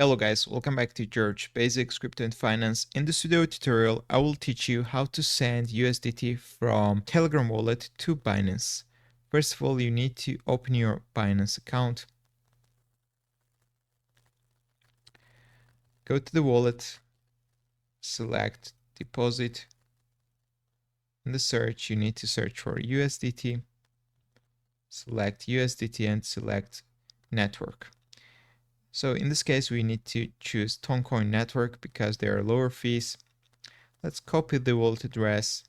Hello guys, welcome back to George Basics Crypto and Finance. In this video tutorial, I will teach you how to send USDT from Telegram wallet to Binance. First of all, you need to open your Binance account. Go to the wallet, select deposit. In the search, you need to search for USDT. Select USDT and select network. So in this case, we need to choose Toncoin network because there are lower fees. Let's copy the wallet address.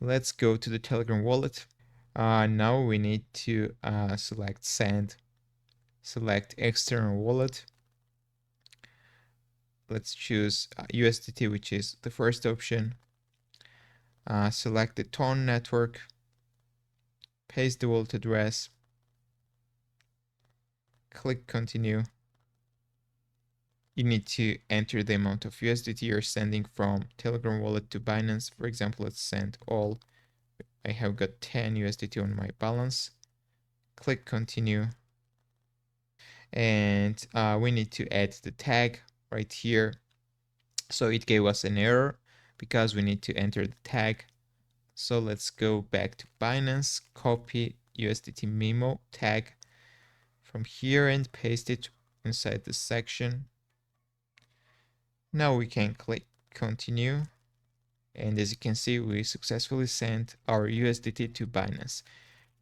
Let's go to the Telegram wallet. Now we need to select send, select external wallet. Let's choose USDT, which is the first option. Select the Ton network, paste the wallet address, click continue. You need to enter the amount of USDT you're sending from Telegram wallet to Binance. For example, let's send all. I have got 10 USDT on my balance. Click continue. And we need to add the tag right here. So it gave us an error because we need to enter the tag. So let's go back to Binance, copy USDT memo tag from here and paste it inside the section. Now we can click continue. And as you can see, we successfully sent our USDT to Binance.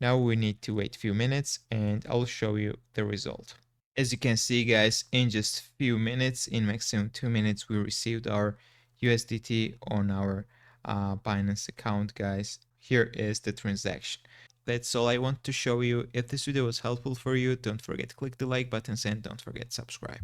Now we need to wait a few minutes and I'll show you the result. As you can see guys, in just few minutes, in maximum 2 minutes, we received our USDT on our Binance account guys. Here is the transaction. That's all I want to show you. If this video was helpful for you, don't forget to click the like button and don't forget to subscribe.